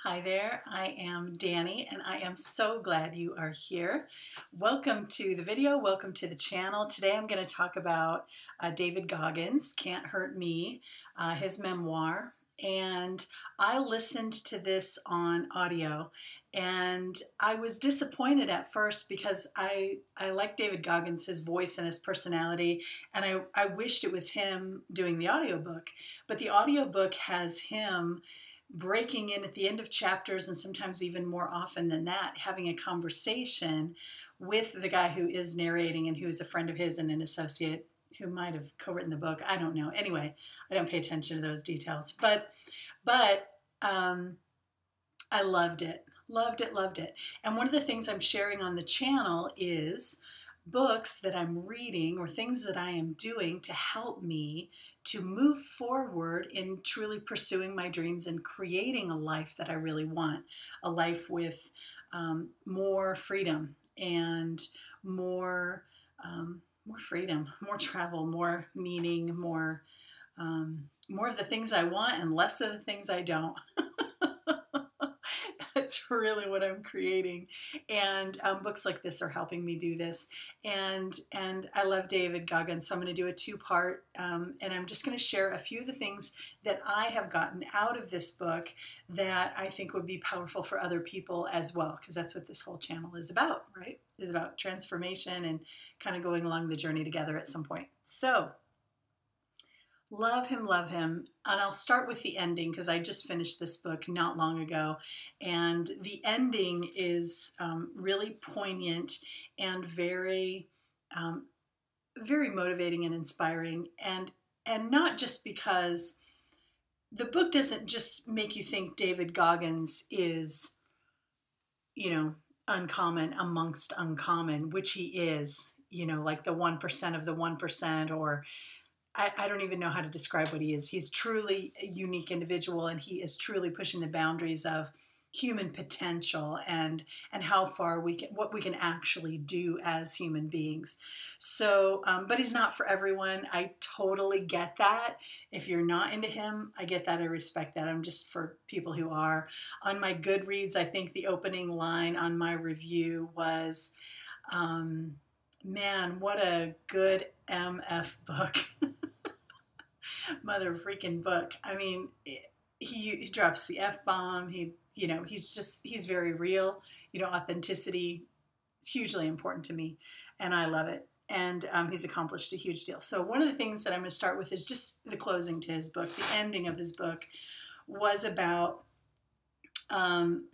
Hi there, I am Dani and I am so glad you are here. Welcome to the video, welcome to the channel. Today I'm going to talk about David Goggins, Can't Hurt Me, his memoir. And I listened to this on audio and I was disappointed at first because I like David Goggins, his voice and his personality, and I wished it was him doing the audiobook. But the audiobook has him breaking in at the end of chapters, and sometimes even more often than that, having a conversation with the guy who is narrating and who's a friend of his and an associate who might have co-written the book. I don't know. Anyway, I don't pay attention to those details, but I loved it. Loved it. And one of the things I'm sharing on the channel is books that I'm reading or things that I am doing to help me to move forward in truly pursuing my dreams and creating a life that I really want, a life with more freedom and more freedom, more travel, more meaning, more of the things I want and less of the things I don't. That's really what I'm creating, and books like this are helping me do this. And I love David Goggins, so I'm going to do a two-part, and I'm just going to share a few of the things that I have gotten out of this book that I think would be powerful for other people as well, because that's what this whole channel is about, right? Is about transformation and kind of going along the journey together at some point. So love him. And I'll start with the ending because I just finished this book not long ago. And the ending is really poignant and very, very motivating and inspiring. And not just because the book doesn't just make you think David Goggins is, uncommon amongst uncommon, which he is, like the 1% of the 1%, or I don't even know how to describe what he is. He's truly a unique individual, and he is truly pushing the boundaries of human potential and how far what we can actually do as human beings. So, but he's not for everyone. I totally get that. If you're not into him, I get that. I respect that. I'm just for people who are. On my Goodreads, I think the opening line on my review was, man, what a good MF book. Mother freaking book. I mean, he drops the F-bomb. He's very real. Authenticity is hugely important to me, and I love it. And he's accomplished a huge deal. So one of the things that I'm going to start with is just the closing to his book. The ending of his book was about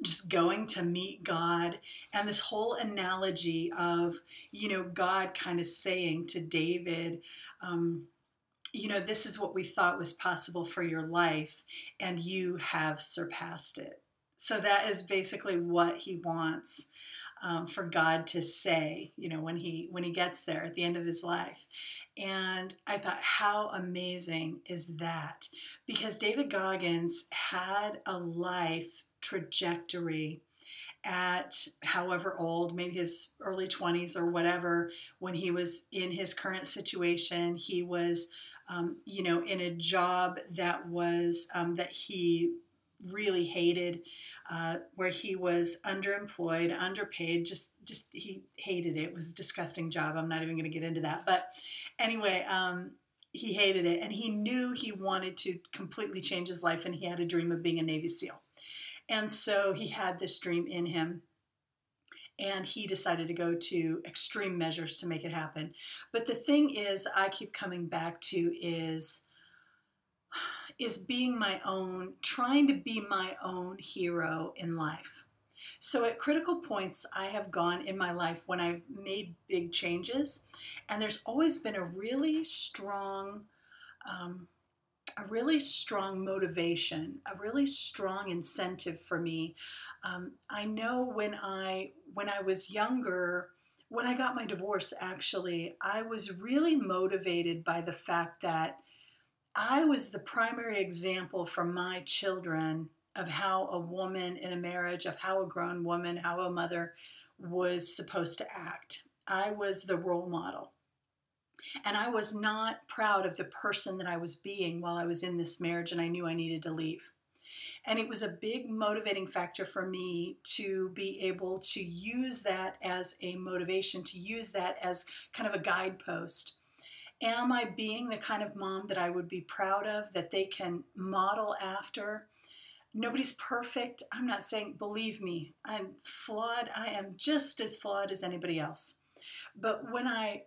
just going to meet God, and this whole analogy of, God kind of saying to David, this is what we thought was possible for your life, and you have surpassed it. So that is basically what he wants for God to say, when he gets there at the end of his life. And I thought, how amazing is that? Because David Goggins had a life trajectory at however old, maybe his early 20s or whatever, when he was in his current situation. He was in a job that was that he really hated, where he was underemployed, underpaid, just he hated it. It was a disgusting job. I'm not even going to get into that. But anyway, he hated it, and he knew he wanted to completely change his life, and he had a dream of being a Navy SEAL. And so he had this dream in him, and he decided to go to extreme measures to make it happen. But the thing is, I keep coming back to is being my own, trying to be my own hero in life. So at critical points I have gone in my life when I've made big changes, and there's always been a really strong motivation, a really strong incentive for me. I know when I was younger, when I got my divorce, actually, I was really motivated by the fact that I was the primary example for my children of how a woman in a marriage, of how a grown woman, how a mother was supposed to act. I was the role model. And I was not proud of the person that I was being while I was in this marriage, and I knew I needed to leave. And it was a big motivating factor for me to be able to use that as a motivation, to use that as kind of a guidepost. Am I being the kind of mom that I would be proud of, that they can model after? Nobody's perfect. I'm not saying, believe me, I'm flawed. I am just as flawed as anybody else. But when I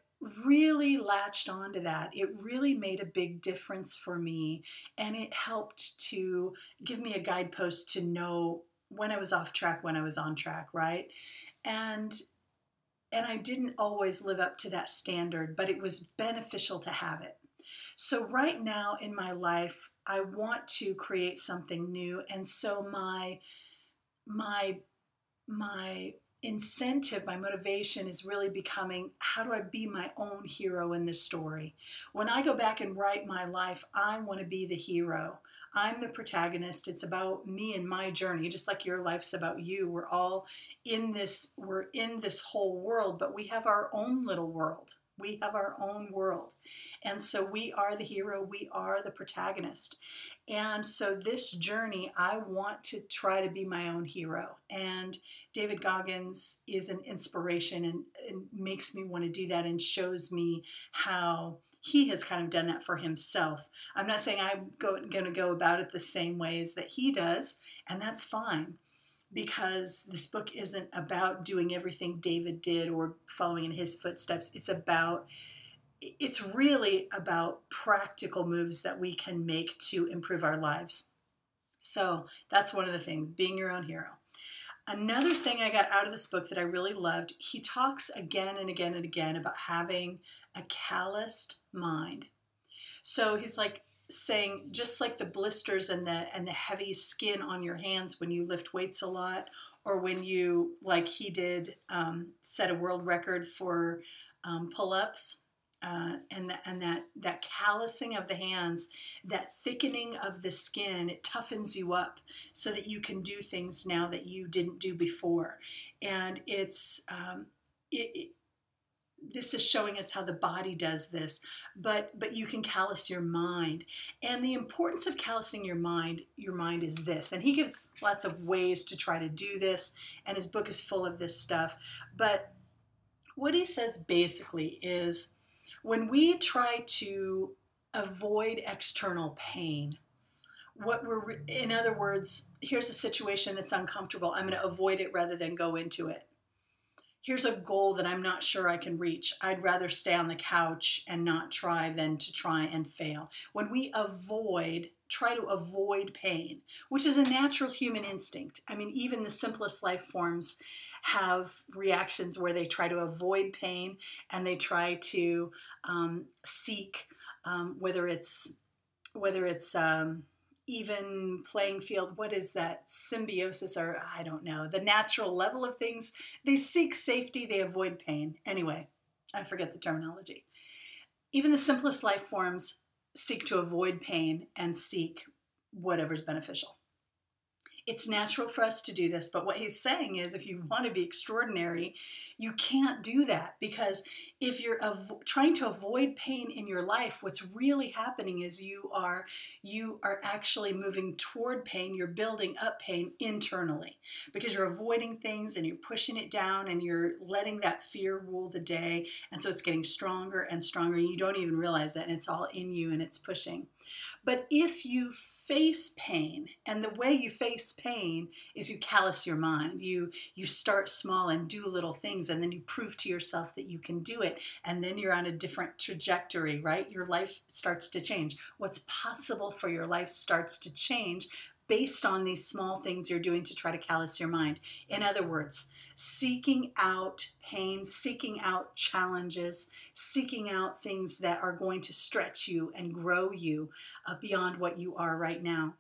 really latched onto that, it really made a big difference for me. And it helped to give me a guidepost to know when I was off track, when I was on track, right? And I didn't always live up to that standard, but it was beneficial to have it. So right now in my life, I want to create something new. And so my incentive, my motivation is really becoming, how do I be my own hero in this story? When I go back and write my life, I want to be the hero. I'm the protagonist. It's about me and my journey, just like your life's about you. We're all in this, we're in this whole world, but we have our own little world. We have our own world. And so we are the hero. We are the protagonist. And so this journey, I want to try to be my own hero. And David Goggins is an inspiration and makes me want to do that and shows me how he has kind of done that for himself. I'm not saying I'm going to go about it the same ways that he does, and that's fine, because this book isn't about doing everything David did or following in his footsteps. It's really about practical moves that we can make to improve our lives. So that's one of the things, being your own hero. Another thing I got out of this book that I really loved, he talks again and again and again about having a calloused mind. So he's like saying, just like the blisters and the heavy skin on your hands when you lift weights a lot, or when you, like he did, set a world record for pull-ups, and that callousing of the hands, that thickening of the skin, it toughens you up so that you can do things now that you didn't do before. And it's this is showing us how the body does this, but you can callous your mind. And the importance of callousing your mind is this. And he gives lots of ways to try to do this, and his book is full of this stuff. But what he says basically is, when we try to avoid external pain, in other words, here's a situation that's uncomfortable. I'm going to avoid it rather than go into it. Here's a goal that I'm not sure I can reach. I'd rather stay on the couch and not try than to try and fail. When we try to avoid pain, which is a natural human instinct. I mean, even the simplest life forms have reactions where they try to avoid pain, and they try to seek, whether it's even playing field, what is that, symbiosis, or I don't know, the natural level of things. They seek safety, they avoid pain. Anyway, I forget the terminology. Even the simplest life forms seek to avoid pain and seek whatever's beneficial. It's natural for us to do this, but what he's saying is, if you want to be extraordinary, you can't do that, because if you're trying to avoid pain in your life, what's really happening is you are actually moving toward pain. You're building up pain internally, because you're avoiding things and you're pushing it down and you're letting that fear rule the day. And so it's getting stronger and stronger, and you don't even realize it, and it's all in you and it's pushing. But if you face pain, and the way you face pain is you callous your mind. You start small and do little things, and then you prove to yourself that you can do it. And then you're on a different trajectory, right? Your life starts to change. What's possible for your life starts to change based on these small things you're doing to try to callous your mind. In other words, seeking out pain, seeking out challenges, seeking out things that are going to stretch you and grow you beyond what you are right now.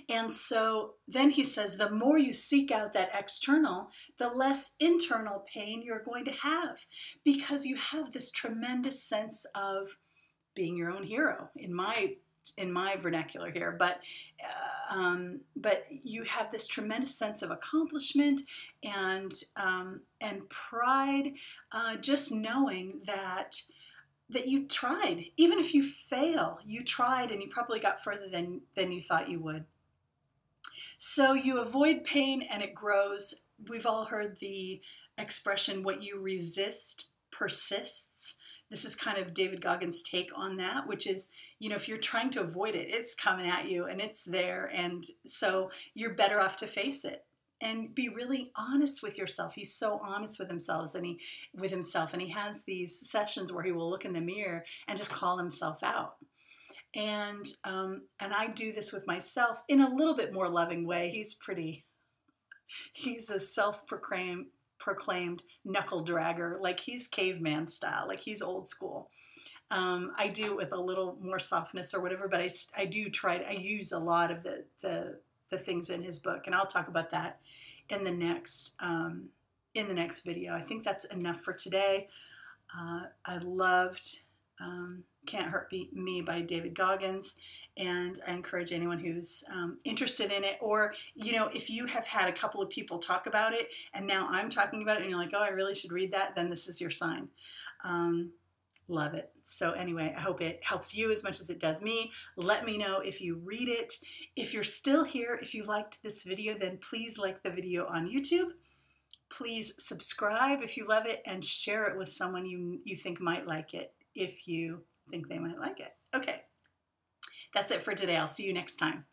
And so then he says, the more you seek out that external, the less internal pain you're going to have, because you have this tremendous sense of being your own hero, in my vernacular here, but you have this tremendous sense of accomplishment and pride, just knowing that you tried. Even if you fail, you tried, and you probably got further than you thought you would. So you avoid pain and it grows. We've all heard the expression, what you resist persists. This is kind of David Goggins' take on that, which is, if you're trying to avoid it, it's coming at you and it's there. And so you're better off to face it and be really honest with yourself. He's so honest with himself, and he has these sessions where he will look in the mirror and just call himself out. And I do this with myself in a little bit more loving way. He's a self-proclaimed knuckle dragger. Like, he's caveman style, like he's old school. I do it with a little more softness or whatever, but I use a lot of the things in his book, and I'll talk about that in the next video. I think that's enough for today. I loved Can't Hurt Me by David Goggins, and I encourage anyone who's interested in it, or if you have had a couple of people talk about it and now I'm talking about it and you're like, oh, I really should read that, then this is your sign. Love it. So anyway, I hope it helps you as much as it does me. Let me know if you read it. If you're still here, if you liked this video, then please like the video on YouTube. Please subscribe if you love it, and share it with someone you think might like it, if you think they might like it. Okay, that's it for today. I'll see you next time.